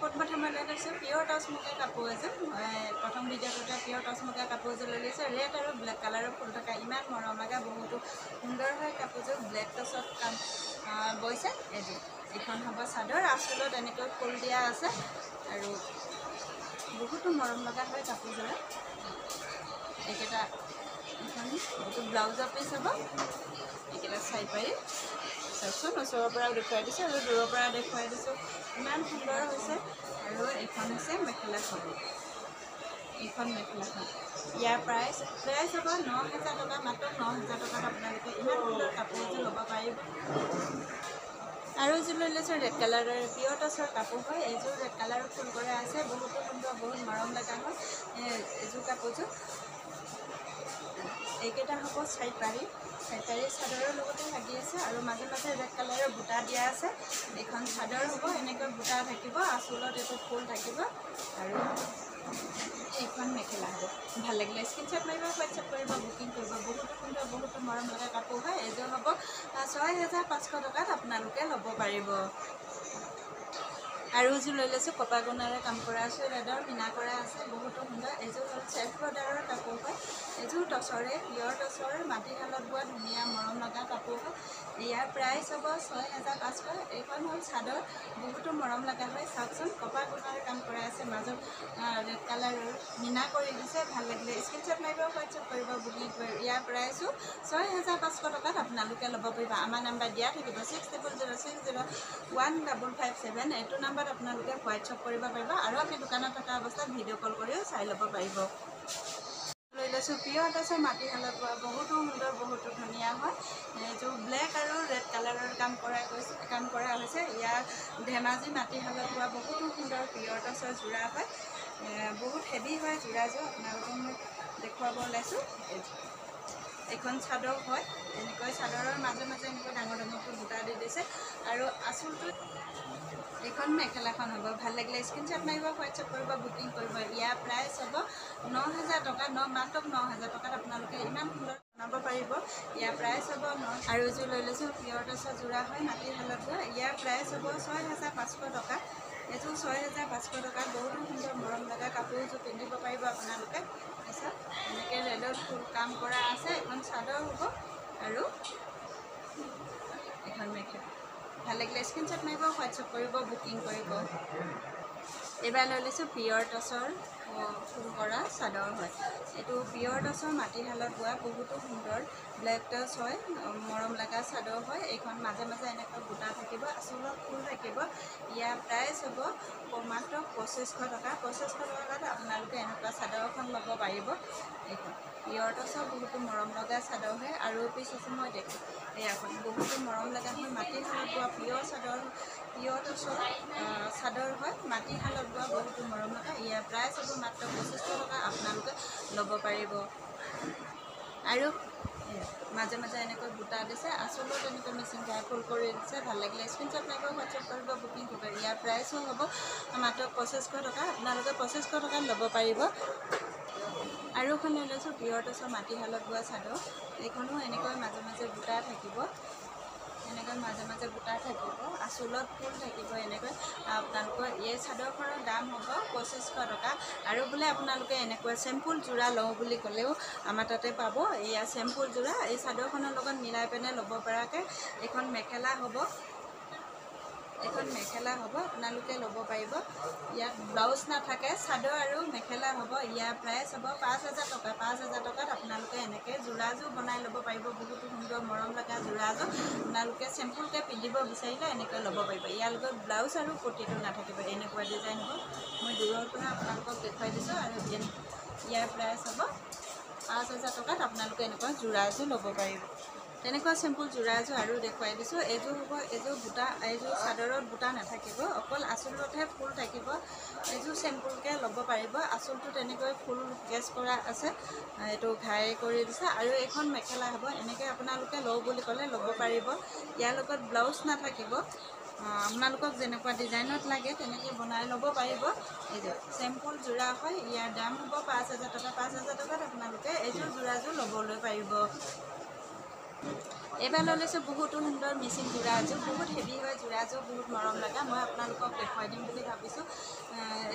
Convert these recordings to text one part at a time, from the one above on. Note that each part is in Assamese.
পোনপ্ৰথমে লৈ লৈছোঁ পিয়ৰ টচ মুগা কাপোৰ এযোৰ প্ৰথম ভিডিঅ'টোতে পিয়ৰ টচ মুগা কাপোৰযোৰ লৈ লৈছোঁ ৰেড আৰু ব্লেক কালাৰৰ ফুল থকা ইমান মৰম লগা বহুতো সুন্দৰ হয় কাপোৰযোৰ ব্লেক টচত কাম বৈছে এযোৰ এইখন হ'ব চাদৰ আঁচলত এনেকৈ ফুল দিয়া আছে আৰু বহুতো মৰম লগা হয় কাপোৰযোৰ এইকেইটা এইখন এইটো ব্লাউজৰ পিচ হ'ব এইকেইটা চাই পাৰি চাওকচোন ওচৰৰ পৰা দেখুৱাই দিছোঁ আৰু দূৰৰ পৰা দেখুৱাই দিছোঁ ইমান সুন্দৰ হৈছে আৰু এইখন হৈছে মেখেলাখন এইখন মেখেলাখন ইয়াৰ প্ৰাইচ হ'ব 9,000 টকা মাত্ৰ 9,000 টকাত আপোনালোকে ইমান সুন্দৰ কাপোৰ এযোৰ ল'ব পাৰিব আৰু এযোৰ লৈ লৈছোঁ ৰেড কালাৰৰ পিয়ৰ টচৰ কাপোৰ হয় এইযোৰ ৰেড কালাৰৰ ফুল কৰা আছে বহুতো সুন্দৰ বহুত মৰম লগা হয় এইযোৰ কাপোৰযোৰ এইকেইটা হ'ব চাইপাৰী চাদৰৰ লগতে লাগি আছে আৰু মাজে মাজে ৰেড কালাৰৰ বুটা দিয়া আছে এইখন চাদৰ হ'ব এনেকৈ বুটা থাকিব আঁচলত এইটো ফুল থাকিব আৰু এইখন মেখেলা হ'ব ভাল লাগিলে স্ক্ৰীনশ্বট মাৰিব হোৱাটছএপ কৰিব বুকিং কৰিব বহুতো সুন্দৰ বহুতো মৰম লগা কাপোৰ হয় এইযোৰ হ'ব 6,500 টকাত আপোনালোকে ল'ব পাৰিব আৰু এযোৰ লৈ লৈছোঁ কপা গুণাৰে কাম কৰা আছে ৰেডৰ পিনা কৰা আছে বহুতো সুন্দৰ এইযোৰ হ'ল চেল্ফ বৰ্ডাৰৰ কাপোৰ হয় এইযোৰ টচৰে পিয়ৰ টচৰ মাটিশালত বোৱা ধুনীয়া মৰম লগা কাপোৰ হয় ইয়াৰ প্ৰাইচ হ'ব 6,500 এইখন হ'ল চাদৰ বহুতো মৰম লগা হয় চাওকচোন কপা গুণাৰে কাম কৰা আছে মাজত ৰেড কালাৰৰ মিনা কৰি দিছে ভাল লাগিলে স্ক্ৰীনশ্বট মাৰিব হোৱাটছএপ কৰিব বুকিং কৰিব ইয়াৰ প্ৰাইচো 6,500 টকাত আপোনালোকে ল'ব পাৰিব আমাৰ নাম্বাৰ দিয়া থাকিব 6006015557 এইটো নাম্বাৰত আপোনালোকে হোৱাটছএপ কৰিব পাৰিব আৰু আমি দোকানত থকা অৱস্থাত ভিডিঅ' কল কৰিও চাই ল'ব পাৰিব লৈ লৈছোঁ পিয়ৰ টচৰ মাটিশালত বোৱা বহুতো সুন্দৰ বহুতো ধুনীয়া হয় এইযোৰ ব্লেক আৰু ৰেড কালাৰৰ কাম কৰা হৈছে ইয়াৰ ধেমাজি মাটিশালত বোৱা বহুতো সুন্দৰ পিয়ৰ টচৰ যোৰা হয় বহুত হেভি হয় যোৰাযোৰ আপোনালোকক মই দেখুৱাব ওলাইছোঁ এইখন চাদৰ হয় এনেকৈ চাদৰৰ মাজে মাজে এনেকৈ ডাঙৰ ডাঙৰকৈ বুটা দি দিছে আৰু আঁচলটোত এইখন মেখেলাখন হ'ব ভাল লাগিলে স্ক্ৰীনশ্বট মাৰিব হোৱাটছএপ কৰিব বুকিং কৰিব ইয়াৰ প্ৰাইচ হ'ব 9,000 টকা মাত্ৰ 9,000 টকাত আপোনালোকে ইমান সুন্দৰ বনাব পাৰিব ইয়াৰ প্ৰাইচ হ'ব আৰু এযোৰ লৈ লৈছোঁ পিয়ৰ টচৰ যোৰা হয় মাটিশালত বোৱা ইয়াৰ প্ৰাইচ হ'ব 6,500 টকা এইযোৰ 6,500 টকাত বহুতো সুন্দৰ মৰম লগা কাপোৰযোৰ পিন্ধিব পাৰিব আপোনালোকে তাৰপিছত এনেকৈ ৰেডত ফুল কাম কৰা আছে এখন চাদৰ হ'ব আৰু এখন মেখেলা ভাল লাগিলে স্ক্ৰীনশ্বট মাৰিব হোৱাটছএপ কৰিব বুকিং কৰিব এইবাৰ লৈ লৈছোঁ পিয়ৰ টচৰ ফুল কৰা চাদৰ হয় এইটো পিয়ৰ টচৰ মাটিশালত বোৱা বহুতো সুন্দৰ ব্লেক টচ হয় মৰম লগা চাদৰ হয় এইখন মাজে মাজে এনেকৈ বুটা থাকিব আঁচলত ফুল থাকিব ইয়াৰ প্ৰাইচ হ'ব মাত্ৰ 2,500 টকা 2,500 টকাত আপোনালোকে এনেকুৱা চাদৰ এখন ল'ব পাৰিব এইখন পিয়ৰ টচৰ বহুতো মৰম লগা চাদৰ হয় আৰু পিছ আছে মই দেখোঁ এয়াখন বহুতো মৰম লগা হয় মাটিশালত বোৱা পিয়ৰ টচৰ চাদৰ হয় মাটিশালত বোৱা বহুতো মৰম লগা ইয়াৰ প্ৰাইচ হ'ব মাত্ৰ 2,500 টকা আপোনালোকে ল'ব পাৰিব আৰু মাজে মাজে এনেকৈ বুটা দিছে আঁচলত এনেকৈ মেচিন ঘাই ফুল কৰি দিছে ভাল লাগিলে স্ক্ৰীনশ্বট মাৰিব হোৱাটছএপ কৰিব বুকিং কৰিব ইয়াৰ প্ৰাইচো হ'ব মাত্ৰ 2,500 টকা আপোনালোকে 2,500 টকাত ল'ব পাৰিব আৰু এখন লৈ লৈছোঁ পিয়ৰ টচৰ মাটিশালত বোৱা চাদৰ এইখনো এনেকৈ মাজে মাজে বুটা থাকিব এনেকৈ মাজে মাজে বুটা থাকিব আঁচলত ফুল থাকিব এনেকৈ আপোনালোকৰ এই চাদৰখনৰ দাম হ'ব 2,500 টকা আৰু বোলে আপোনালোকে এনেকৈ চেম্পুল যোৰা লওঁ বুলি ক'লেও আমাৰ তাতে পাব এয়া চেম্পুল যোৰা এই চাদৰখনৰ লগত মিলাই পেলাই ল'ব পৰাকৈ এইখন মেখেলা হ'ব আপোনালোকে ল'ব পাৰিব ইয়াত ব্লাউজ নাথাকে চাদৰ আৰু মেখেলা হ'ব ইয়াৰ প্ৰাইচ হ'ব 5,000 টকা 5,000 টকাত আপোনালোকে এনেকৈ যোৰাযোৰ বনাই ল'ব পাৰিব বহুতো সুন্দৰ মৰম লগা যোৰাযোৰ আপোনালোকে চিম্পুলকৈ পিন্ধিব বিচাৰিলে এনেকৈ ল'ব পাৰিব ইয়াৰ লগত ব্লাউজ আৰু পটিটো নাথাকিব এনেকুৱা ডিজাইন হ'ব মই দূৰৰ পৰা আপোনালোকক দেখুৱাই দিছোঁ আৰু ইয়াৰ প্ৰাইচ হ'ব 5,000 টকাত আপোনালোকে এনেকুৱা যোৰাযোৰ ল'ব পাৰিব তেনেকুৱা চিম্পুল যোৰা এযোৰ আৰু দেখুৱাই দিছোঁ এইযোৰ হ'ব এইযোৰ চাদৰত বুটা নাথাকিব অকল আঁচলতহে ফুল থাকিব এইযোৰ চিম্পুলকৈ ল'ব পাৰিব আঁচলটো তেনেকৈ ফুল গেছ কৰা আছে এইটো ঘাই কৰি দিছে আৰু এইখন মেখেলা হ'ব এনেকৈ আপোনালোকে লওঁ বুলি ক'লে ল'ব পাৰিব ইয়াৰ লগত ব্লাউজ নাথাকিব আপোনালোকক যেনেকুৱা ডিজাইনত লাগে তেনেকৈ বনাই ল'ব পাৰিব এইযোৰ চিম্পুল যোৰা হয় ইয়াৰ দাম হ'ব 5,000 টকা 5,000 টকাত আপোনালোকে এইযোৰ যোৰাযোৰ ল'বলৈ পাৰিব এইবাৰ লৈ লৈছোঁ বহুতো সুন্দৰ মিচিং যোৰা এযোৰ, বহুত হেভি হয় যোৰাযোৰ, বহুত মৰম লগা। মই আপোনালোকক দেখুৱাই দিম বুলি ভাবিছোঁ।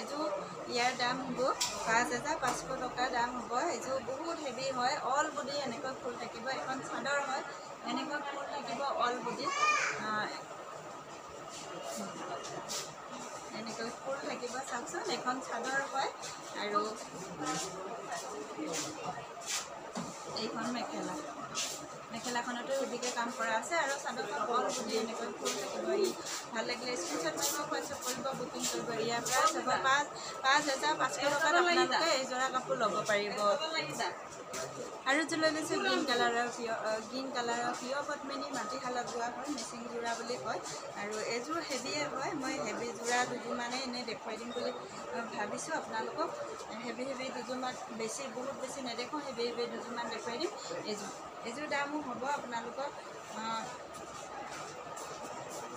এইযোৰ ইয়াৰ দাম হ'ব 5,500 টকা দাম হ'ব। এইযোৰ বহুত হেভি হয়, অল বডি এনেকৈ ফুল থাকিব। এখন চাদৰ হয়, এনেকৈ ফুল থাকিব অল বডি, এনেকৈ ফুল থাকিব। চাওকচোন, এখন চাদৰ হয় আৰু এইখন মেখেলা, মেখেলাখনতো হেভিকৈ কাম কৰা আছে আৰু চাদৰখন অল বডি এনেকৈ ফুল থাকিব। ই ভাল লাগিলে স্ক্ৰীনশ্বট মাৰিব, হোৱাটছআপ কৰিব, বুকিং কৰিব। ইয়াৰ প্ৰাইচ হ'ব 5,500 টকাত আপোনালোকে এইযোৰা কাপোৰ ল'ব পাৰিব। আৰু এযোৰ লৈ লৈছোঁ গ্ৰীণ কালাৰৰ পিয়ৰ পদ্মিনী মাটিশালত বোৱা হয়, মিচিং যোৰা বুলি কয়। আৰু এইযোৰ হেভিয়ে হয়। মই হেভি যোৰা দুযোৰমানে এনেই দেখুৱাই দিম বুলি ভাবিছোঁ আপোনালোকক। হেভি দুযোৰমান বহুত বেছি নেদেখোঁ, হেভি দুযোৰমান দেখুৱাই দিম। এইযোৰ দামো হ'ব আপোনালোকৰ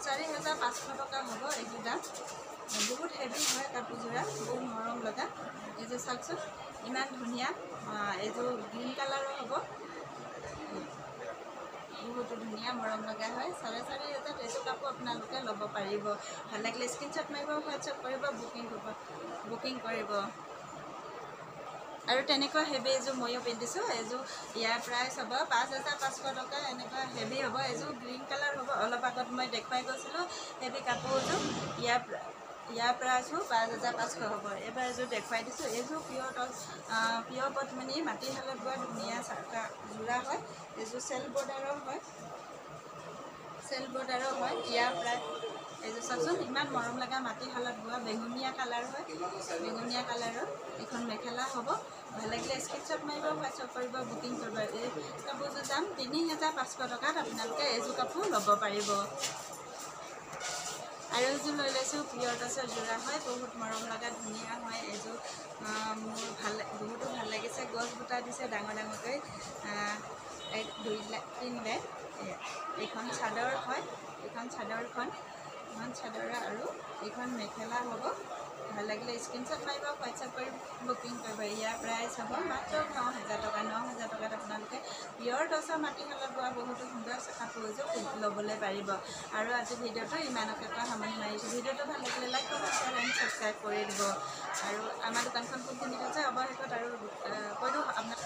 4,500 টকা হ'ব এইযোৰ দাম। বহুত হেভি হয় কাপোৰযোৰা, বহুত মৰম লগা। এইযোৰ চাওকচোন, ইমান ধুনীয়া। এইযোৰ গ্ৰীণ কালাৰৰ হ'ব, বহুতো ধুনীয়া মৰম লগা হয়। 4,500 এইযোৰ কাপোৰ আপোনালোকে ল'ব পাৰিব। ভাল লাগিলে স্ক্ৰীনশ্বট মাৰিব, হোৱাটছআপ কৰিব, বুকিং কৰিব। আৰু তেনেকুৱা হেভি এযোৰ ময়ো পিন্ধিছোঁ। এইযোৰ ইয়াৰ প্ৰাইচ হ'ব 5,500 টকা। এনেকুৱা হেভি হ'ব। এইযোৰ গ্ৰীণ কালাৰ হ'ব। অলপ আগত মই দেখুৱাই গৈছিলোঁ হেভি কাপোৰযোৰ। ইয়াৰ প্ৰাইচো 5,500 হ'ব। এইবাৰ এযোৰ দেখুৱাই দিছোঁ। এইযোৰ পিয়ৰ পদ্মিনী মাটিশালত বোৱা ধুনীয়া যোৰা হয়। এইযোৰ চেল্ফ বৰ্ডাৰৰ হয়, ইয়াৰ প্ৰায় এইযোৰ চাওকচোন, ইমান মৰম লগা মাটিশালত বোৱা বেঙুনীয়া কালাৰ হয়, বেঙুনীয়া কালাৰৰ এইখন মেখেলা হ'ব। ভাল লাগিলে স্ক্ৰীনশ্বট মাৰিব, হোৱাটছআপ কৰিব, বুকিং কৰিব। এই কাপোৰযোৰ দাম 3,500 টকাত আপোনালোকে এইযোৰ কাপোৰ ল'ব পাৰিব। আৰু এযোৰ লৈ লৈছোঁ পিয়ৰ টচৰ যোৰা হয়, বহুত মৰম লগা ধুনীয়া হয়। এইযোৰ মোৰ বহুতো ভাল লাগিছে। গছ বুটা দিছে ডাঙৰ ডাঙৰকৈ, 2 লাইন 3 লাইন। এইখন চাদৰ হয়, এইখন চাদৰ আৰু এইখন মেখেলা হ'ব। ভাল লাগিলে স্ক্ৰীনশ্বট মাৰিব, হোৱাটছআপ কৰি বুকিং কৰিব। ইয়াৰ প্ৰাইচ হ'ব মাত্ৰ 9,000 টকা। 9,000 টকাত আপোনালোকে পিয়ৰ টচৰ মাটিশালত বোৱা বহুতো সুন্দৰ কাপোৰযোৰ ল'বলৈ পাৰিব। আৰু আজি ভিডিঅ'টো ইমানকে সামৰণি মাৰিছোঁ। ভিডিঅ'টো ভাল লাগিলে like, comment, share and subscribe কৰি দিব। আৰু আমাৰ দোকানখন কোনখিনিত আছে অৱশেষত আৰু কৈ দিওঁ আপোনাক।